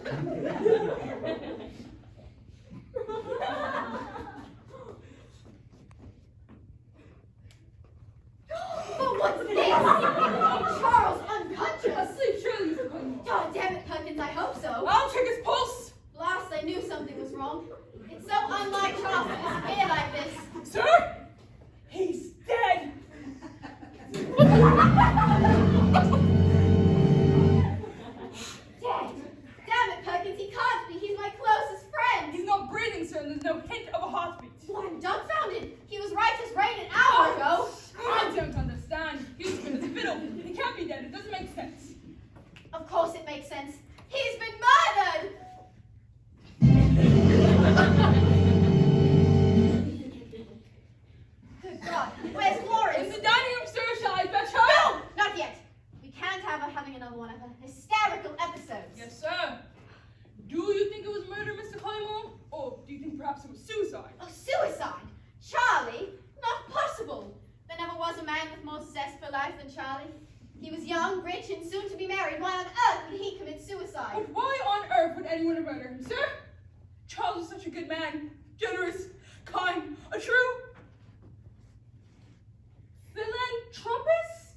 But what's this? Charles, unconscious. Asleep, surely, Mr. Clayton. God damn it, Perkins, I hope so. I'll check his pulse. Last I knew something was wrong. It's so unlike Charles to disappear like this. Sir? He's dead. Dead? Damn it, Perkins, he can't be. He's my closest friend. He's not breathing, sir, and there's no hint of a heartbeat. Well, I'm dumbfounded. He was right as rain an hour ago. I don't understand. He's been as a fiddle. He can't be dead. It doesn't make sense. Of course it makes sense. He's been murdered! Good God, where's Florence? In the dining room, sir, shall I fetch her? No, not yet. We can't have her having another one of her hysterical episodes. Yes, sir. Do you think it was murder, Mr. Collymore? Or do you think perhaps it was suicide? Oh, suicide? Charlie? Not possible. There never was a man with more zest for life than Charlie. He was young, rich, and soon to be married. Why on earth would he commit suicide? But why on earth would anyone murder him, sir? Charles was such a good man. Generous, kind, a true philanthropist.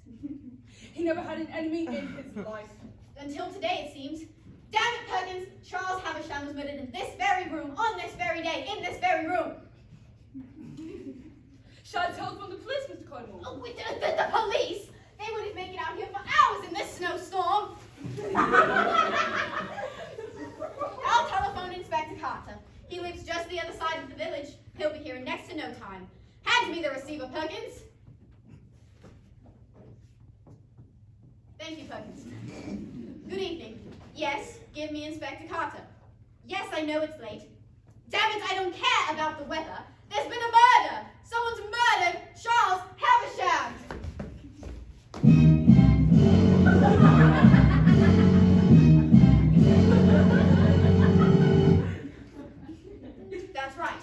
He never had an enemy in his life. Until today, it seems. Damn it, Perkins! Charles Havisham was murdered in this very room, on this very day, in this very room. Shall I telephone the police, Mr. Collymore? Oh, with the police? They wouldn't make it out here for hours in this snowstorm. I'll telephone Inspector Carter. He lives just the other side of the village. He'll be here in next to no time. Hand me the receiver, Perkins. Thank you, Perkins. Good evening. Yes, give me Inspector Carter. Yes, I know it's late. Damn it, I don't care about the weather. There's been a murder. Someone's murdered Charles Havisham. That's right.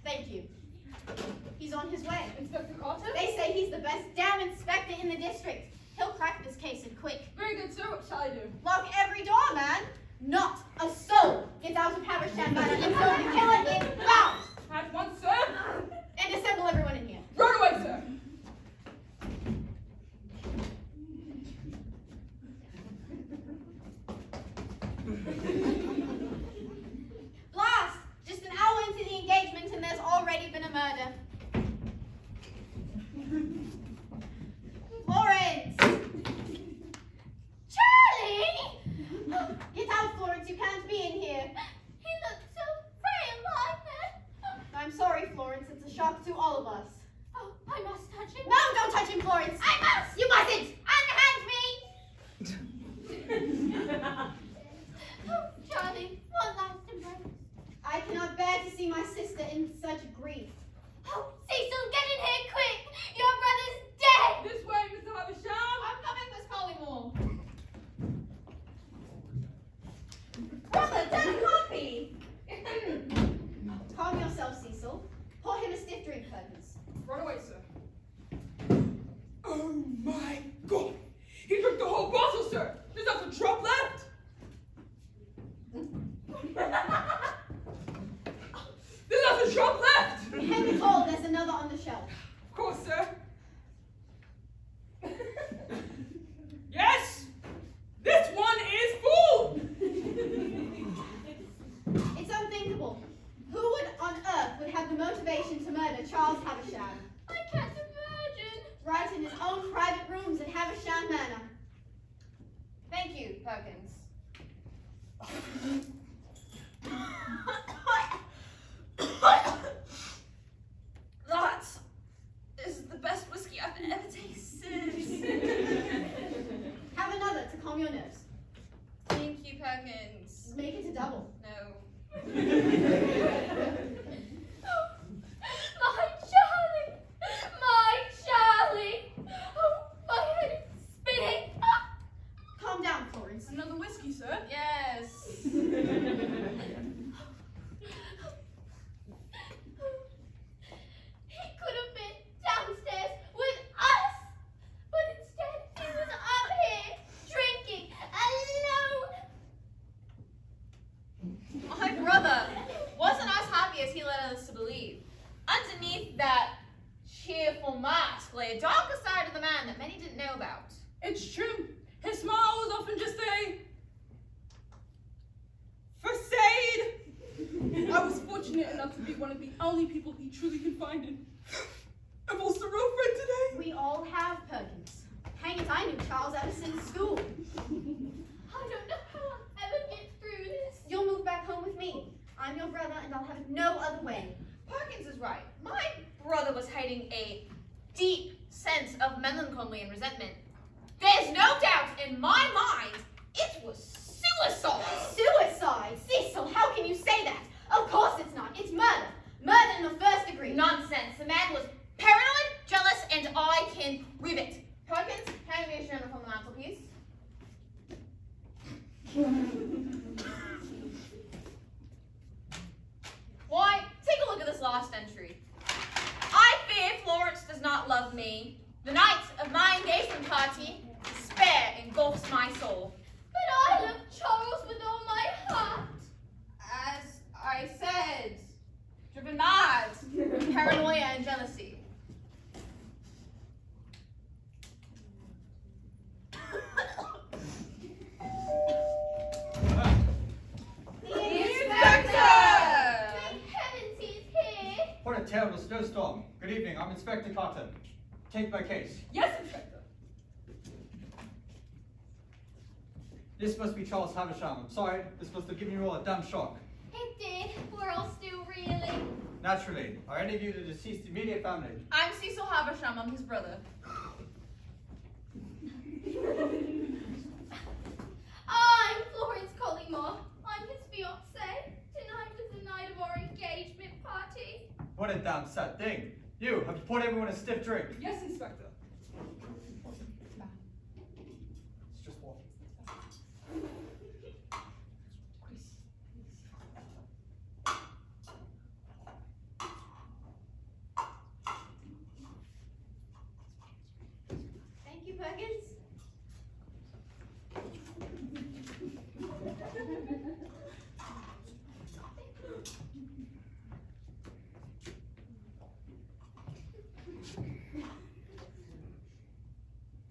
Thank you. He's on his way. Inspector Carter? They say he's the best damn inspector in the district. He'll crack this case in quick. Very good, sir. What shall I do? Lock every door, man. Not a soul gets out of Havisham Manor until the killer is found. At once, sir. And assemble everyone in here. Right away, sir. Blast! Just an hour into the engagement and there's already been a murder. Florence! Charlie! Get out, Florence. You can't be in here. He looks so frail like that. I'm sorry, Florence. It's a shock to all of us. Oh, I must touch him. No, don't touch him, Florence. I must. You mustn't. Unhand me. Oh, Charlie, one last embrace. I cannot bear to see my sister in such grief. Oh, Cecil, get in here quick! Your brother's dead! This way, Mr. Havisham. I'm coming, Miss Collymore. Brother, that can't be! Calm yourself, Cecil. Pour him a stiff drink, Perkins. Right away, sir. Oh my God! He drank the whole bottle, sir! There's not a drop left! There's not a drop left! Behind the coal, there's another on the shelf. Of course, sir. Yes! This one is full! It's unthinkable. Who on earth would have the motivation to murder Charles Havisham? I can't imagine. Right in his own private rooms at Havisham Manor. Thank you, Perkins. That is the best whiskey I've ever tasted. Have another to calm your nerves. Thank you, Perkins. Make it a double. No. My Charlie! My Charlie! Oh, my head is spinning. Calm down, Florence. Another whiskey, sir? Yes. He could have been downstairs with us, but instead he was up here drinking alone. a darker side of the man that many didn't know about. It's true. His smile was often just a facade. I was fortunate enough to be one of the only people he truly confided in. I've also a real friend today. We all have Perkins. Hang it, I knew Charles ever since school. I don't know how I'll ever get through this. You'll move back home with me. I'm your brother, and I'll have it no other way. Perkins is right. My brother was hiding a deep sense of melancholy and resentment. There's no doubt in my mind it was suicide. Suicide? Cecil, how can you say that? Of course it's not. It's murder. Murder in the first degree. Nonsense. The man was paranoid, jealous, and I can prove it. Perkins, can you be a journal from the mantelpiece? Why, take a look at this last entry. I fear Florence does not love me. The night of my engagement party, despair engulfs my soul. But I love Charles with all my heart. As I said, driven mad, paranoia and jealousy. Thank heavens he's here. What a terrible snowstorm. Good evening, I'm Inspector Carter. Take my case. Yes, Inspector. This must be Charles Havisham. I'm sorry, this must have given you all a dumb shock. It did. We're all still reeling. Naturally. Are any of you the deceased immediate family? I'm Cecil Havisham, I'm his brother. I'm Florence Collymore. I'm his fiancée. Tonight was the night of our engagement party. What a damn sad thing. You, have you poured everyone a stiff drink? Yes, Inspector. It's just water. Thank you, Perkins.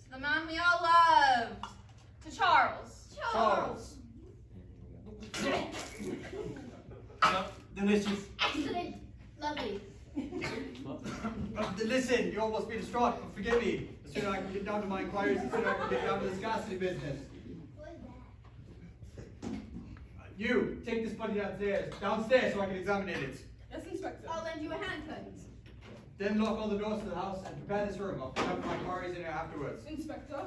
To the man we all loved. To Charles. Charles. Delicious. Excellent. Lovely. Listen, you almost be distraught, but forgive me. The sooner I can get down to my inquiries, the sooner I can get down to this ghastly business. You, take this body downstairs so I can examine it. Yes, Inspector. I'll lend you a hand, Perkins. Then lock all the doors to the house and prepare this room. I'll pick up my inquiries in here afterwards. Inspector.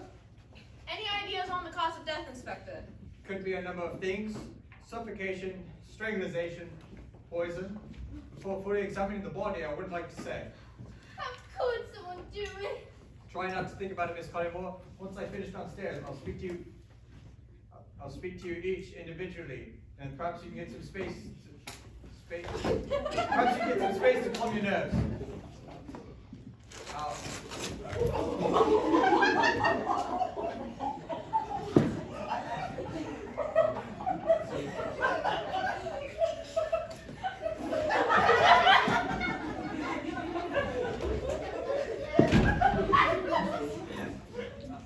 Any ideas on the cause of death, Inspector? Could be a number of things. Suffocation, strangulation, poison. Before fully examining the body, I wouldn't like to say. How could someone do it? Try not to think about it, Miss Collymore. Once I finish downstairs, I'll speak to you each individually, and perhaps you can get some space. Perhaps you can get some space to calm your nerves.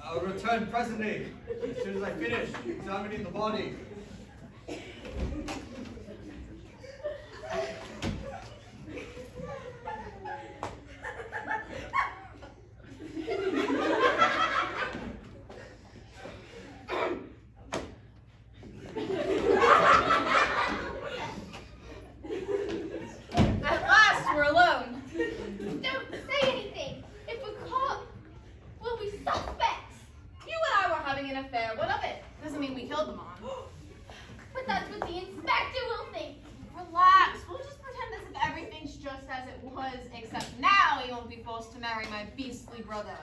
I'll return presently, as soon as I finish examining the body. At last, we're alone. Don't say anything. If we're caught, we'll be suspects. You and I were having an affair. What of it? Doesn't mean we killed the man. But that's what the inspector will think. Relax. We'll just pretend as if everything's just as it was, except now he won't be forced to marry my beastly brother.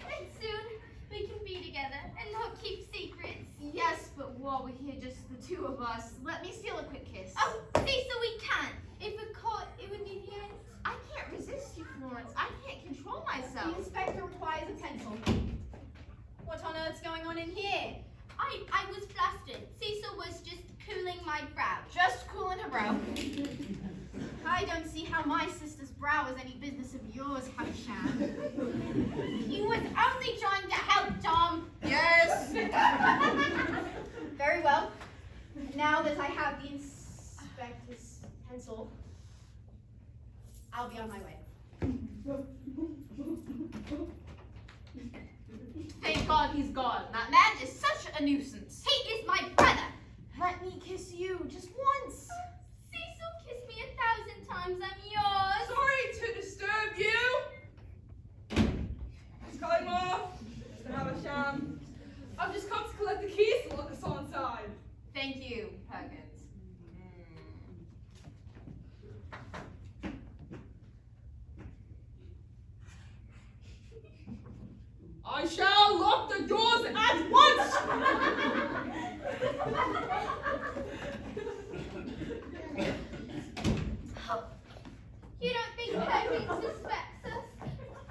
And soon we can be together and not keep secrets. Yes, but while we're here, just the two of us, let me steal a quick kiss. Oh, see, so we can. If we're caught, it would be the end. I can't resist you, Florence. I can't control The myself. inspector requires a pencil. What on earth's going on in here? I was flustered. Cecil was just cooling my brow. Just cooling her brow. I don't see how my sister's brow is any business of yours, Havisham. He was only trying to help Tom. Yes. Very well. Now that I have the inspector's pencil, I'll be on my way. Thank God he's gone. That man is such a nuisance. He is my brother. Let me kiss you just once. Cecil, kiss me 1,000 times. I'm yours. Sorry to disturb you. Miss Collymore, Mr. Havisham. I've just come to collect the keys to lock us all inside. Thank you, Perkins. I shall lock the doors at once. You don't think Perkins suspects us,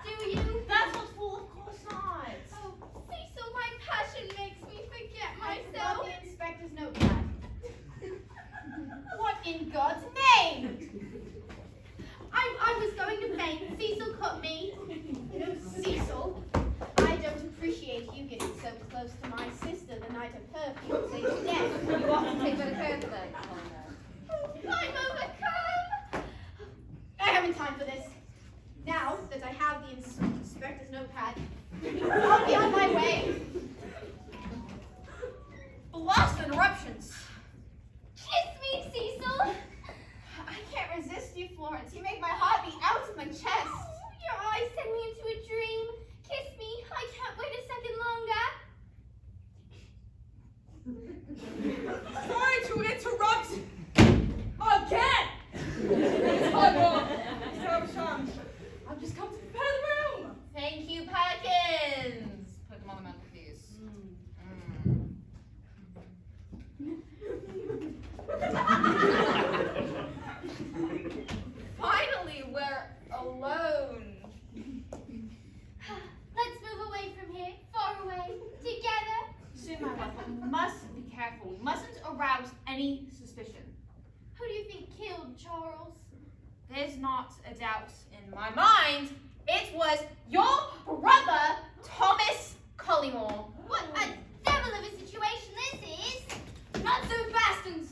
do you? That's not full, of course not. Oh, Cecil, my passion makes me forget I forgot myself. the inspector's notepad. What in God's name? I was going to faint. Cecil caught me. You know, Cecil, I don't appreciate you getting so close to my sister the night of her fiance's death. You ought to take better care of that. I'm overcome. I haven't time for this. Now that I have the inspector's notepad, I'll be on my way. Blast interruptions. Kiss me, Cecil. I can't resist you, Florence. You make my heart beat out of my chest. Oh, your eyes send me into a dream. Kiss me. I can't wait a second longer. Sorry to interrupt again. Miss Collymore, Mr. Havisham. I've just come to prepare the room. Thank you, Perkins. Put them on the mantelpiece. Finally, we're alone. Let's move away from here. Far away. Together. Soon, my love, but we must be careful. We mustn't arouse any suspicion. Who do you think killed Charles? There's not a doubt in my mind. It was your brother, Thomas Collymore. What a devil of a situation this is. Not so fast and...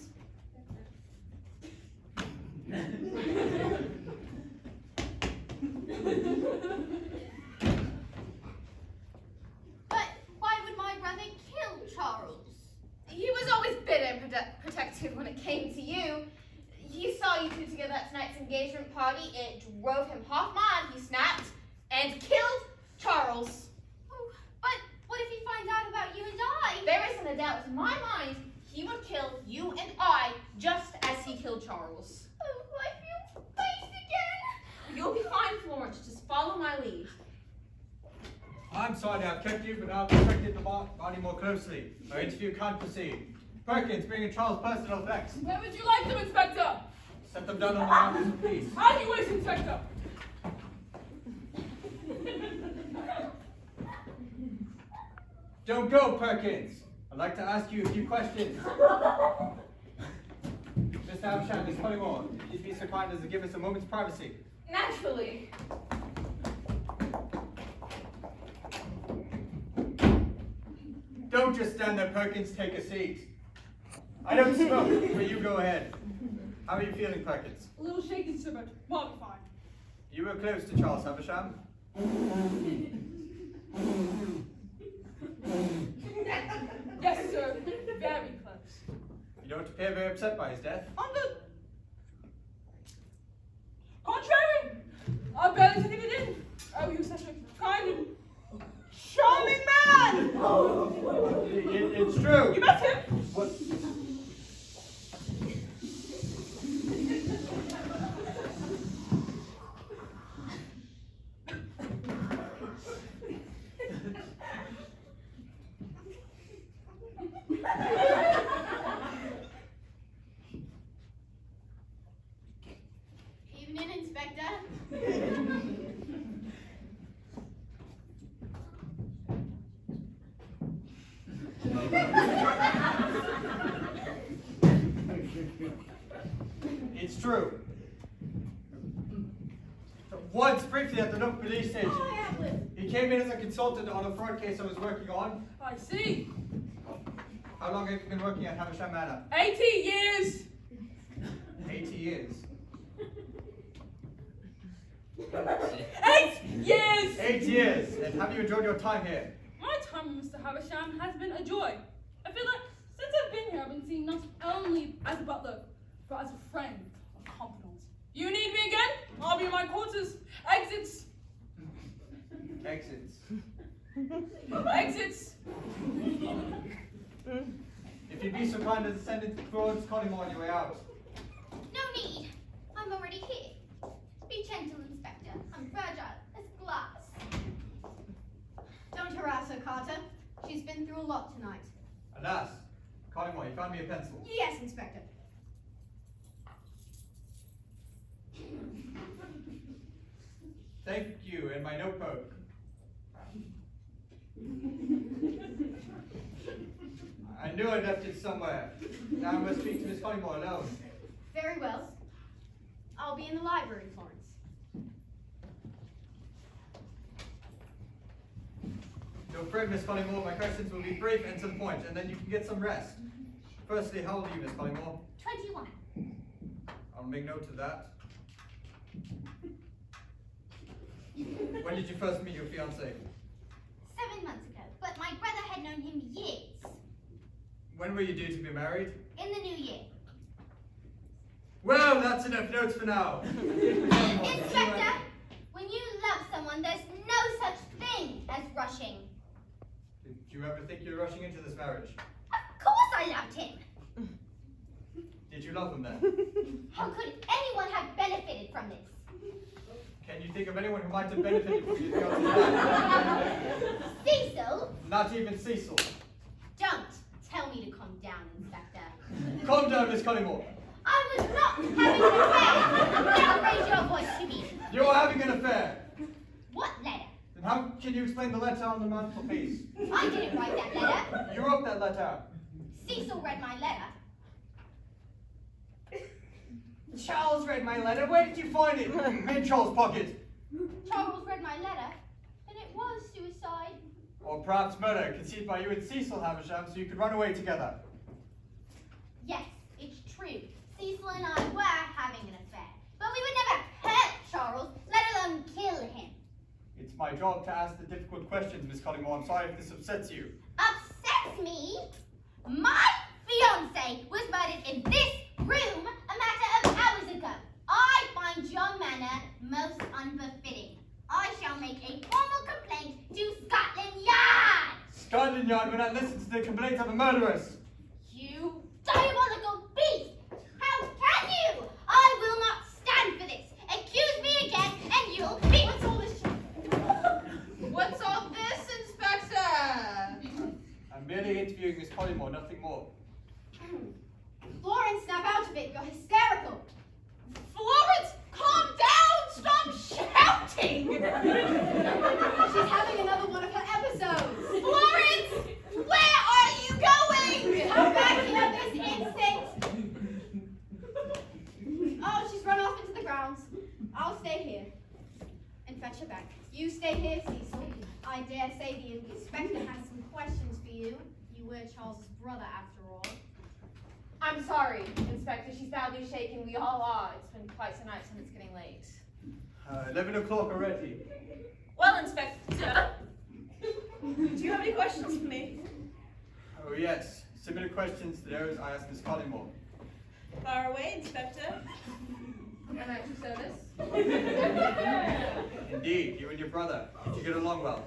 But why would my brother kill Charles? He was always bitter and protective when it came to you. He saw you two together at tonight's engagement party. It drove him half mad. He snapped and killed Charles. Oh, but what if he finds out about you and I? There isn't a doubt in my mind he would kill you and I just as he killed Charles. Oh, I feel space again. You'll be fine, Florence. Just follow my lead. I'm sorry I've kept you, but I've inspected the body more closely. Our interview can't proceed. Perkins, bring in Charles' personal effects. Where would you like them, Inspector? Set them down on the office of peace. Anyways, Inspector. Don't go, Perkins. I'd like to ask you a few questions. Mr. Havisham, Miss Collymore, if you'd be so kind as to give us a moment's privacy. Naturally. Don't just stand there, Perkins. Take a seat. I don't smoke, but you go ahead. How are you feeling, Perkins? A little shaken, sir, but modified. You were close to Charles Havisham. Yes, sir. Very close. You don't appear very upset by his death. On the contrary, I barely took it in. Oh, he was such a kind and charming man. It's true. You met him? What? Evening, Inspector. It's true. Once, briefly, at the local police station. Hi, Atlas. He came in as a consultant on a fraud case I was working on. I see. How long have you been working at Havisham Manor? 80 years. 80 years. 8 years. 8 years. And have you enjoyed your time here? My time with Mr. Havisham has been a joy. I feel like since I've been here, I've been seen not only as a butler, but as a friend of confidence. You need me again? I'll be in my quarters. Exits. Exits. Exits. If you'd be so kind as to send it towards Collymore on your way out. No need. I'm already here. Be gentle, Inspector. I'm fragile as glass. Don't harass her, Carter. She's been through a lot tonight. Alas, Collymore, you found me a pencil. Yes, Inspector. Thank you, and my notebook. I knew I left it somewhere. Now I must speak to Miss Collymore alone. Very well. I'll be in the library, Florence. Don't fret, Miss Collymore. My questions will be brief and to the point, and then you can get some rest. Firstly, how old are you, Miss Collymore? 21. I'll make note of that. When did you first meet your fiancé? 7 months ago, but my brother had known him years. When were you due to be married? In the new year. Well, that's enough notes for now. Inspector, when you love someone, there's no such thing as rushing. Did you ever think you were rushing into this marriage? Of course I loved him. Did you love him then? How could anyone have benefited from this? Can you think of anyone who might have benefited from your fiancé's life? Cecil, Not even Cecil. don't tell me to calm down, Inspector. Calm down, Miss Collymore. I was not having an affair. Don't raise your voice to me. You're having an affair. What letter? Then how can you explain the letter on the mantelpiece? I didn't write that letter. You wrote that letter. Cecil read my letter. Charles read my letter. Where did you find it? In Charles' pocket. Charles read my letter, and it was suicide. Or perhaps murder, conceived by you and Cecil Havisham so you could run away together. Yes, it's true. Cecil and I were having an affair. But we would never hurt Charles, let alone kill him. It's my job to ask the difficult questions, Miss Collymore. I'm sorry if this upsets you. Upsets me? My fiancé was murdered in this room a matter of hours ago. I find your manner most unbefitting. I shall make a formal complaint to Scotland Yard. Scotland Yard will not listen to the complaints of a murderess. You diabolical beast! How can you? I will not stand for this. Accuse me again and you'll be... What's all this shit? What's all this, Inspector? I'm merely interviewing Miss Collymore, nothing more. Florence, snap out of it. You're hysterical. Florence, calm down! Stop shouting! She's having another one of her episodes. Florence, where are you going? Come back here this instant. Oh, she's run off into the grounds. I'll stay here and fetch her back. You stay here, Cecil. I dare say the inspector has some questions for you. You were Charles's brother, after all. I'm sorry, Inspector. She's badly shaken. We all are. It's been quite some nights and it's getting late. 11 o'clock already. Well, Inspector, do you have any questions for me? Oh yes, similar questions to those I asked Miss Collymore. Far away, Inspector. An extra service? Indeed, you and your brother. Did you get along well?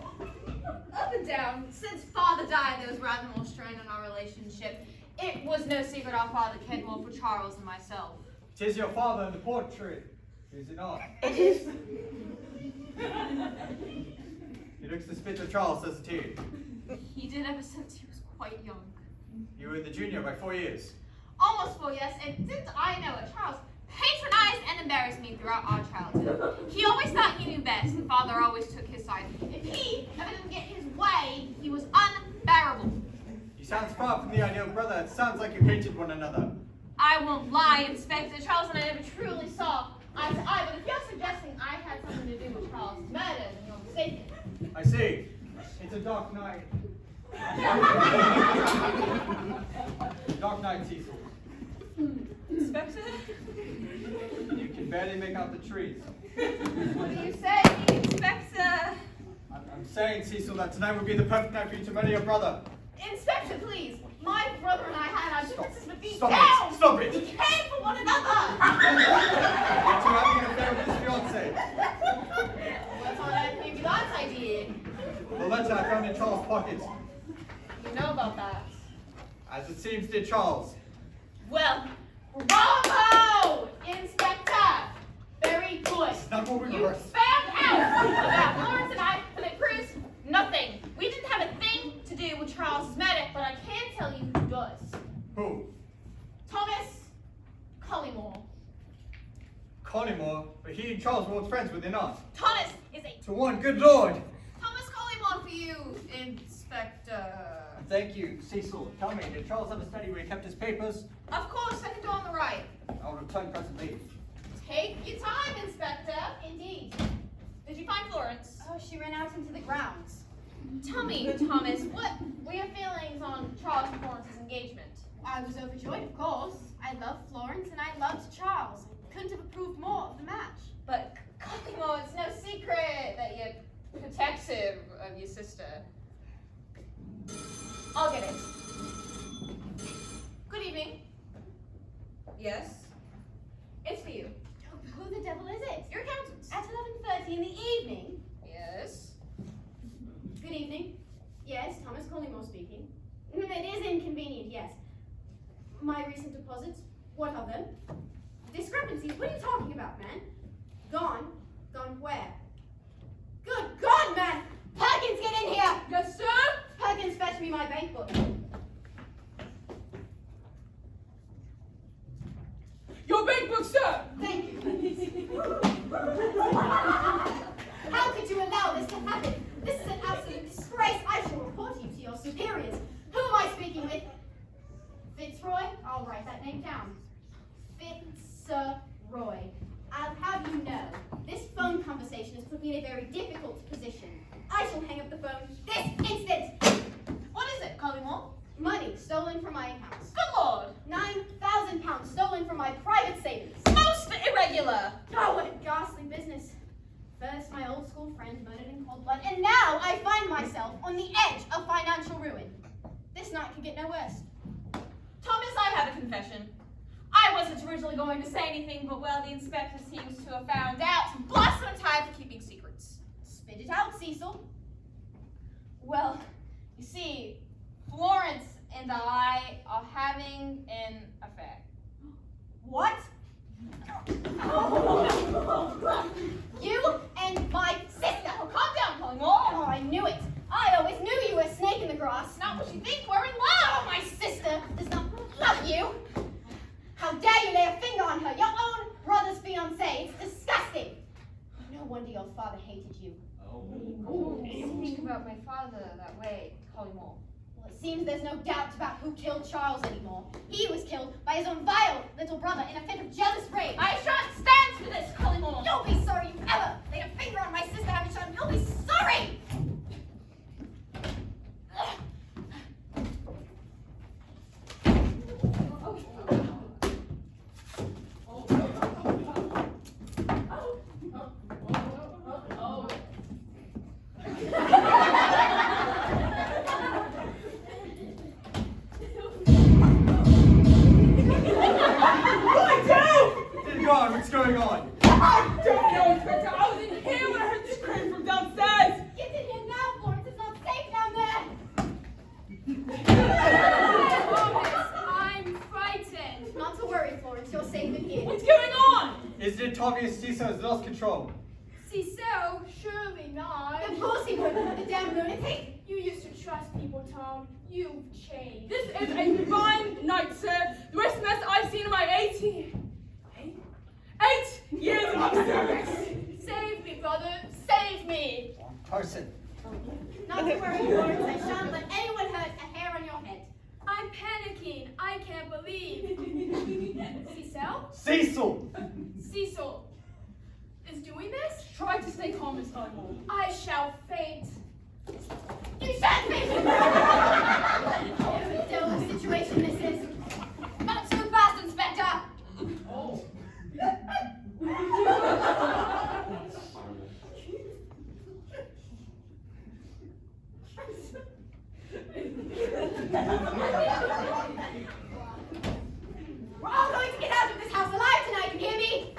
Up and down. Since Father died, there was rather more strain on our relationship. It was no secret our father cared more for Charles and myself. 'Tis your father in the portrait, is it not? It is. He looks the spit of Charles, doesn't he? He did ever since he was quite young. You were the junior by 4 years. Almost 4 years, and didn't I know it? Charles patronized and embarrassed me throughout our childhood. He always thought he knew best, and Father always took his side. If he ever didn't get his way, he was unbearable. He sounds far from the ideal brother. It sounds like you hated one another. I won't lie, Inspector. Charles and I never truly saw But if you're suggesting I had something to do with Charles' murder, then you're mistaken. I see. It's a dark night. Dark night, Cecil. Inspector? You can barely make out the trees. What do you say, Inspector? I'm saying, Cecil, that tonight would be the perfect night for you to murder your brother. Inspector, please. My brother and I had our differences, but these Stop down. it! Stop it! We cared for one another. That you're having an affair with his fiancée. What on earth maybe that idea? The letter I found in Charles' pocket. You know about that. As it seems, did Charles. Well, bravo, Inspector. Very good. Not what we You rehearsed. found out about Lawrence and I, and it proves nothing. We didn't have a thing to do with Charles' murder, but I can tell you who does. Who? Thomas Collymore. Collymore, but he and Charles were once friends, were they not? Thomas is a To one, good lord! Thomas Collymore for you, Inspector. Thank you, Cecil. Tell me, did Charles have a study where he kept his papers? Of course, second door on the right. I'll return presently. Take your time, Inspector. Indeed. Did you find Florence? Oh, she ran out into the grounds. Tell me, Thomas, what were your feelings on Charles and Florence's engagement? I was overjoyed, of course. I loved Florence and I loved Charles. I couldn't have approved more of the match. But Collymore, it's no secret that you're protective of your sister. I'll get it. Good evening. Yes? It's for you. Who the devil is it? Your accountant. At 11:30 in the evening. Yes? Good evening. Yes, Thomas Collymore speaking. It is inconvenient, yes. My recent deposits, what of them? Discrepancies, what are you talking about, man? Gone? Gone where? Good God, man! Perkins, get in here! Yes, sir? Perkins, fetch me my bank book. Your bank book, sir! Thank you, Perkins. How could you allow this to happen? This is an absolute disgrace. I shall report you to your superiors. Who am I speaking with? Fitzroy? I'll write that name down. Fitzroy. I'll have you know, this phone conversation has put me in a very difficult position. I shall hang up the phone this instant. What is it, Collymore? Money stolen from my accounts. Good Lord! £9,000 stolen from my private savings. Most irregular! Oh, what a ghastly business. First, my old school friend murdered in cold blood, and now I find myself on the edge of financial ruin. This night could get no worse. Thomas, I have a confession. I wasn't originally going to say anything, but well, the inspector seems to have found out some blessed I'm tired for keeping secrets. Spit it out, Cecil. Well, you see, Florence and I are having an affair. What? You and my sister. Oh, calm down, Collymore. Oh, I knew it. I always knew you were a snake in the grass. Not what you think, we're in love. Oh, my sister does not love you. How dare you lay a finger on her, your own brother's fiancée. It's disgusting. No wonder your father hated you. Don't think about my father that way, Collymore. Well, it seems there's no doubt about who killed Charles anymore. He was killed by his own vile little brother in a fit of jealous rage. I shan't stand for this, Collymore. You'll be sorry you ever laid a finger on my sister, haven't you? You'll be sorry! What's going on? I don't know, Inspector. I was in here when I heard the scream from downstairs. Get in here now, Florence. It's not safe down there. Thomas, I'm frightened. Not to worry, Florence. You're safe in here. What's going on? Isn't it obvious Cecil has lost control? Cecil, surely not. Of course he would. The damn lunatic. You used to trust people, Tom. You've changed. This is a fine night, sir. The worst mess I've seen in my 8 years of service. Save me, brother. Save me. Person. Not to worry, Florence. I shan't let anyone hurt a hair on your head. I'm panicking. I can't believe. Cecil? Cecil! Cecil, doing this? Try to stay calm, Miss Collymore. I shall faint. You shot me! Still a situation this is. Not so fast, Inspector! Oh. We're all going to get out of this house alive tonight, you hear me?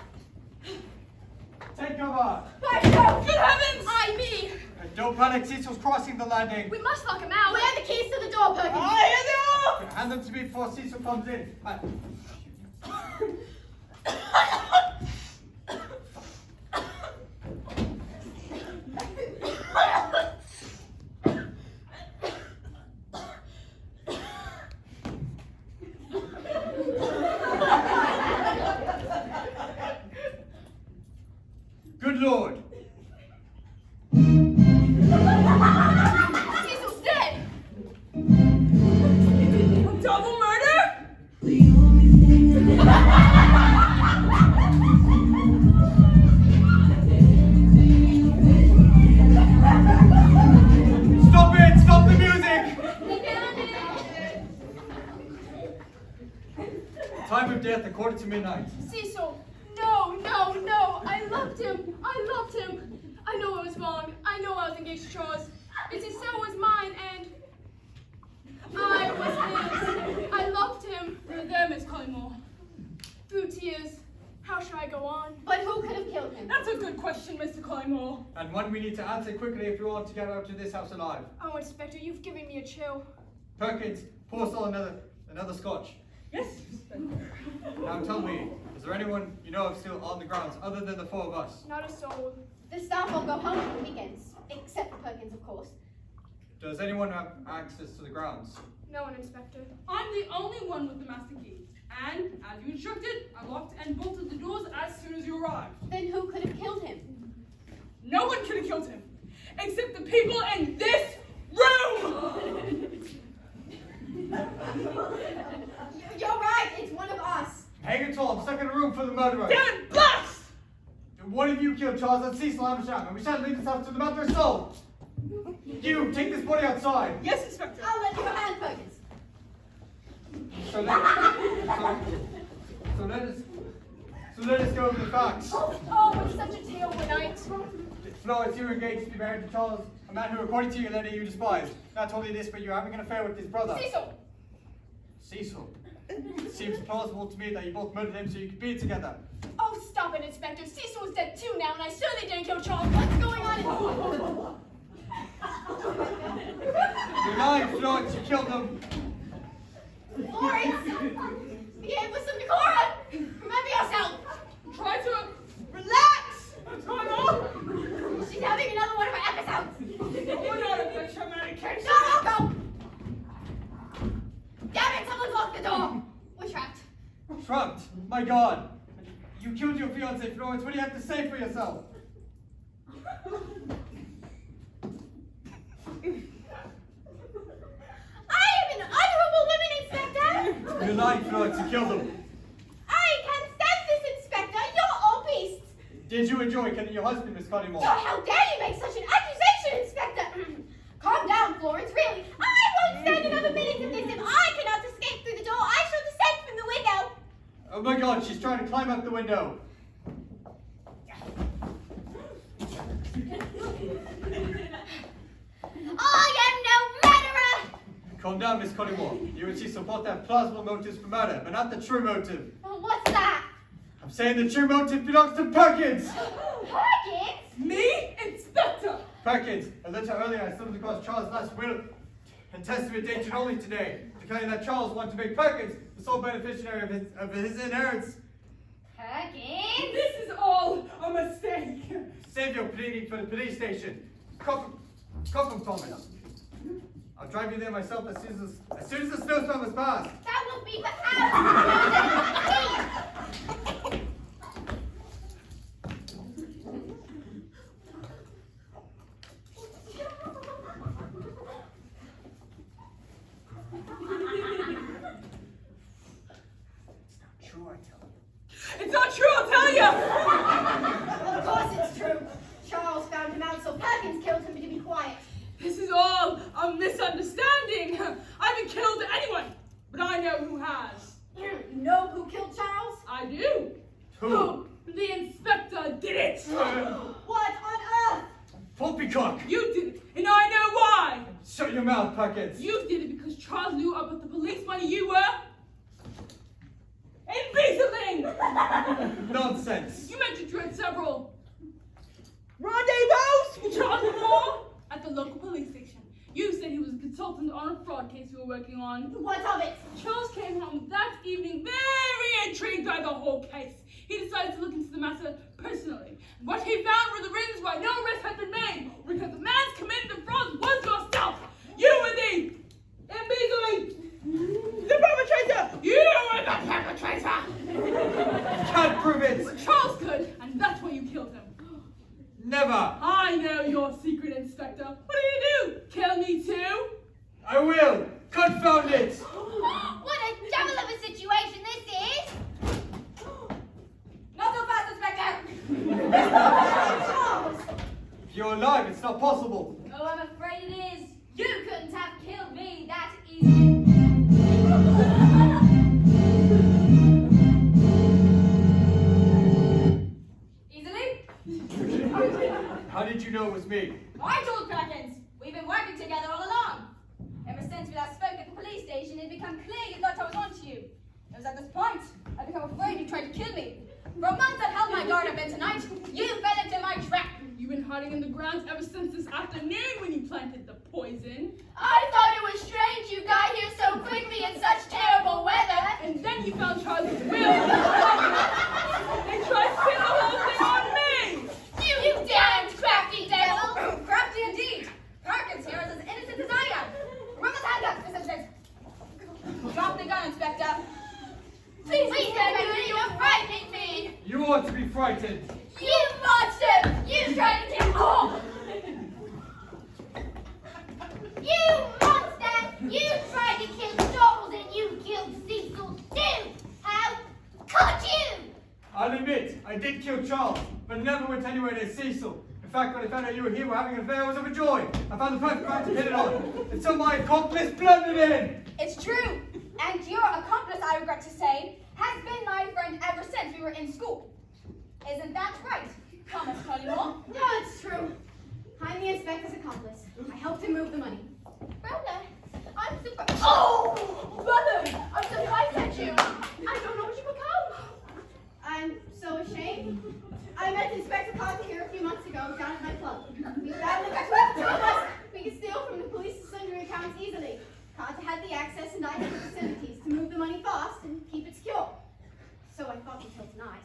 Take cover. Marshal! Good heavens! I me! Don't panic, Cecil's crossing the landing. We must lock him out. Where are the keys to the door, Perkins? Hand them to me before Cecil comes in. Good Lord. Cecil's dead! Double murder? Stop it! Stop the music! Time of death, midnight. Cecil, no, no, no. I loved him. I loved him. I know I was wrong. I know I was engaged to Charles. But Cecil was mine and I was his. I loved him. Through there, Miss Collymore. Through tears. How should I go on? But who could have killed him? That's a good question, Mr. Collymore. And one we need to answer quickly if we want to get out of this house alive. Oh, Inspector, you've given me a chill. Perkins, pour us all another scotch. Yes. Now tell me, is there anyone you know of still on the grounds other than the four of us? Not a soul. The staff all go home on the weekends, except for Perkins, of course. Does anyone have access to the grounds? No one, Inspector. I'm the only one with the master key. And, as you instructed, I locked and bolted the doors as soon as you arrived. Then who could have killed him? No one could have killed him, except the people in this room! You're right, it's one of us. Hang it all, I'm stuck in a room full of murderers. Damn it, blast! One of you killed Charles and Cecil Amersham, and we shan't leave this house to the matter of soul. You, take this body outside. Yes, Inspector. I'll lend you a hand, Perkins. So let us go over the facts. Oh, it's such a terrible night. Florence, you were engaged to be married to Charles, a man who, according to your letter, you despised. Not only this, but you're having an affair with his brother. Cecil! Cecil. It seems plausible to me that you both murdered him so you could be together. Oh, stop it, Inspector. Cecil is dead too now, and I certainly didn't kill Charles. What's going on? You're lying, Florence, you killed him. Florence! Behave with some decorum! Remember yourself! Try to relax! What's going on? She's having another one of her episodes! We're not a picture medication. No, I'll go! Damn it, someone's locked the door! We're trapped. Trapped? My God. You killed your fiancée, Florence. What do you have to say for yourself? I am an honorable woman, Inspector! You're lying, Florence. You killed him. I can't stand this, Inspector! You're all beasts! Did you enjoy killing your husband, Miss Collymore? Oh, how dare you make such an accusation, Inspector! Calm down, Florence, really. I won't stand another minute of this. If I cannot escape through the door, I shall descend from the window. Oh my God, she's trying to climb up the window. I am no murderer! Calm down, Miss Collymore. You and Cecil both have plausible motives for murder, but not the true motive. Oh, what's that? I'm saying the true motive belongs to Perkins! Perkins? Me? Inspector! Perkins, a little earlier I stumbled across Charles' last will and testament dated only today, declaring that Charles wanted to make Perkins the sole beneficiary of his inheritance. Perkins? This is all a mistake. Save your pleading for the police station. Come from Thomas. I'll drive you there myself as soon as the snowstorm has passed. That will be for hours! True, I tell you. It's not true, I'll tell you! Of course it's has. You know who killed Charles? I do. Who? The inspector did it. What on earth? Poppycock! You did it, and I know why. Shut your mouth, Perkins! You did it because Charles knew about the police money you were embezzling. Nonsense! You mentioned you had several rendezvous with Charles before at the local police station. You said he was a consultant on a fraud case you were working on. What of it? Charles came home that evening very intrigued by the whole case. He decided to look into the matter personally. What he found were the reasons why no arrest had been made, because the man's committed the fraud was yourself. You were the embezzling, the perpetrator. You were the perpetrator. Can't prove it! Charles could, and that's why you killed him. Never! I know your secret, Inspector. What do? Kill me too? I will! Confound it! What a devil of a situation this is! Not so fast, Inspector! Charles! If you're alive, it's not possible. Oh, I'm afraid it is. You couldn't have killed me that easily. How did you know it was me? I told Perkins. We've been working together all along. Ever since we last spoke at the police station, it had become clear you thought I was onto you. It was at this point I became afraid you tried to kill me. For a month I've held my guard up, and tonight you fell into my trap. You've been hiding in the grounds ever since this afternoon when you planted the poison. I thought it was strange you got here so quickly in such terrible weather. And then you found Charlie's will. They tried to pin the whole thing on me. You damned crafty devil! Crafty indeed. Perkins here is as innocent as I am. Remove his handcuffs, Miss Simpson. Drop the gun, Inspector. Please, Inspector, you are frightening me! You ought to be frightened. You monster! You tried to kill all! You monster! You tried to kill Charles and you killed Cecil too! How could you? I'll admit, I did kill Charles, but never went anywhere near Cecil. In fact, when I found out you were here, having an affair, I was overjoyed. I found the perfect man to hit it on. And so my accomplice blundered in. It's true. And your accomplice, I regret to say, has been my friend ever since we were in school. Isn't that right, Thomas Collymore? Yeah, it's true. I'm the inspector's accomplice. I helped him move the money. Brother, I'm surprised. Oh! Brother, I'm surprised at you. I don't know what you become. I'm so ashamed. I met Inspector Carter here a few months ago down at my club. We found the two of us. We could steal from the police's sundry accounts easily. Carter had the access and I had the facilities to move the money fast and keep it secure. So I thought until tonight.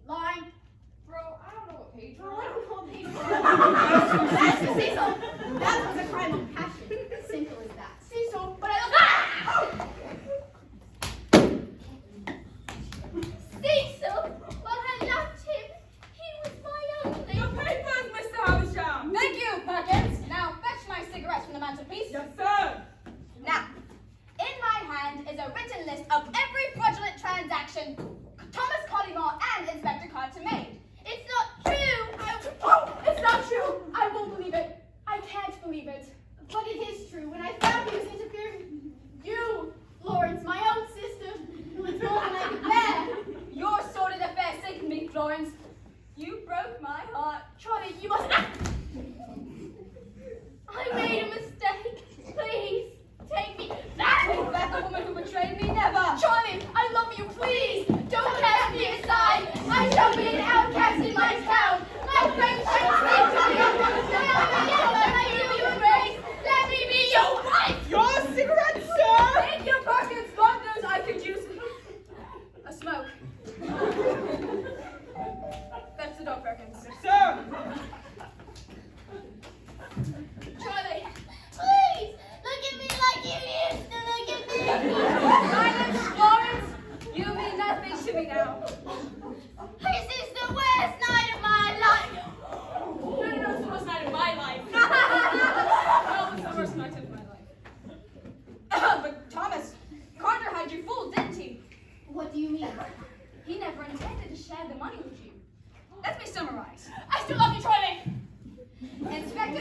Line. Bro, I don't know what page Oh, we're I on. don't know people. That's for Cecil. That was a crime of passion. Simple as that. Cecil, but I Cecil? Well, I loved him. He was my only. Your papers, Mr. Havisham. Thank you, Perkins. Now fetch my cigarettes from the mantelpiece. Yes, sir. Now, in my hand is a written list of every fraudulent transaction Thomas Collymore and Inspector Carter made. It's not true. Oh, it's not true. I won't believe it. I can't believe it. But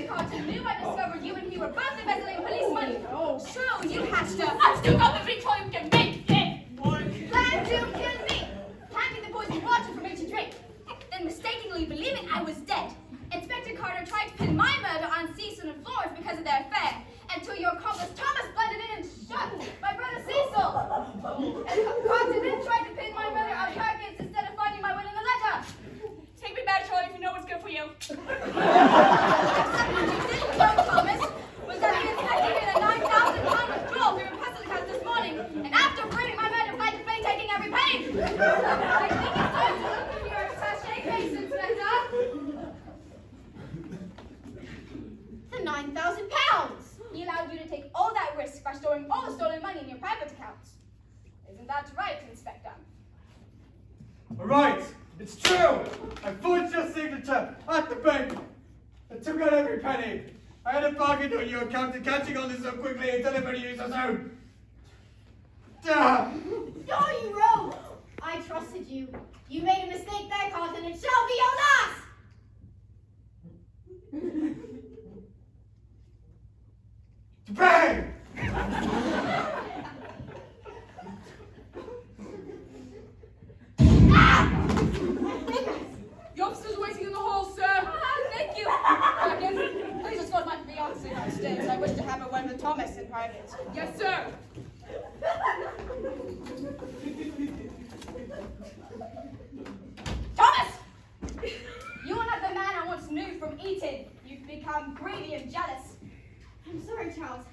Carter knew I discovered you and he were both embezzling police money. So you hatched I've still got the victory you can make it. Plan to kill me. Handing the poison water for me to drink. Then mistakenly believing I was dead. Inspector Carter tried to pin my murder on Cecil and Florence because of their affair. Until your accomplice Thomas blended in and shot my brother Cecil. And Carter then tried to pin my murder on Perkins instead of finding my will in the letter. Take me back, Charlie, if you know what's good for you. What you didn't know, Thomas, was that the inspector hid a 9,000 pound withdrawal from your pestle account this morning, and after proving my murder, planned to pay taking every penny. I think it's time to look into your sachet case, Inspector. The 9,000 pounds! He allowed you to take all that risk by storing all the stolen money in your private accounts. Isn't that right, Inspector? All right, it's true. I forged your signature at the bank. I took out every penny. I had a bargain on your account and catching on this so quickly until everybody used us out. Oh, you rogue! I trusted you. You made a mistake there, Carter, and it shall be your last! Bang! The officer's waiting in the hall, sir. Thank you. Perkins, please escort my fiancée downstairs. I wish to have a word with Thomas in private. Yes, sir. Thomas! You are not the man I once knew from Eton. You've become greedy and jealous. I'm sorry, Charles.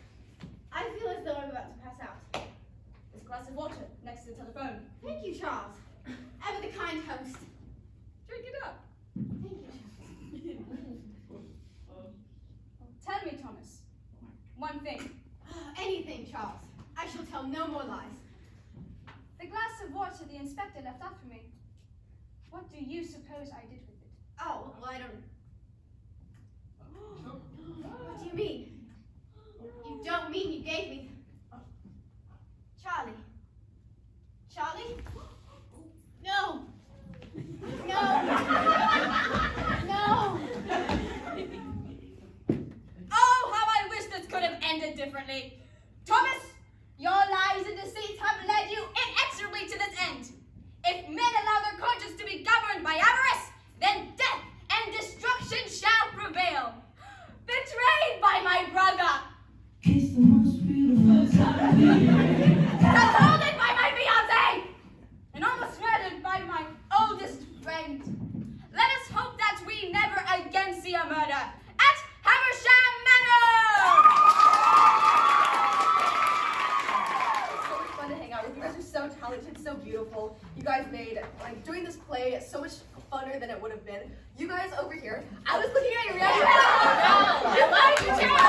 I feel as though I'm about to pass out. There's a glass of water next to the telephone. Thank you, Charles. Ever the kind host. Drink it up. Thank you, Charles. Tell me, Thomas, one thing. Anything, Charles. I shall tell no more lies. The glass of water the inspector left out for me. What do you suppose I did with it? Oh, well, I don't... What do you mean? You don't mean you gave me... Charlie. Charlie? No. No. No. Oh, how I wish this could have ended differently. Thomas, your lies and deceits have led you inexorably to this end. If men allow their conscience to be governed by avarice, then death and destruction shall prevail. Betrayed by my brother. It's the most beautiful time. Assaulted by my fiancé. And almost murdered by my oldest friend. Let us hope that we never again see a murder at Haversham Manor! It's so much fun to hang out with you. You guys are so talented, so beautiful. You guys made doing this play so much funner than it would have been. You guys over here, I was looking at your reaction. I love you too.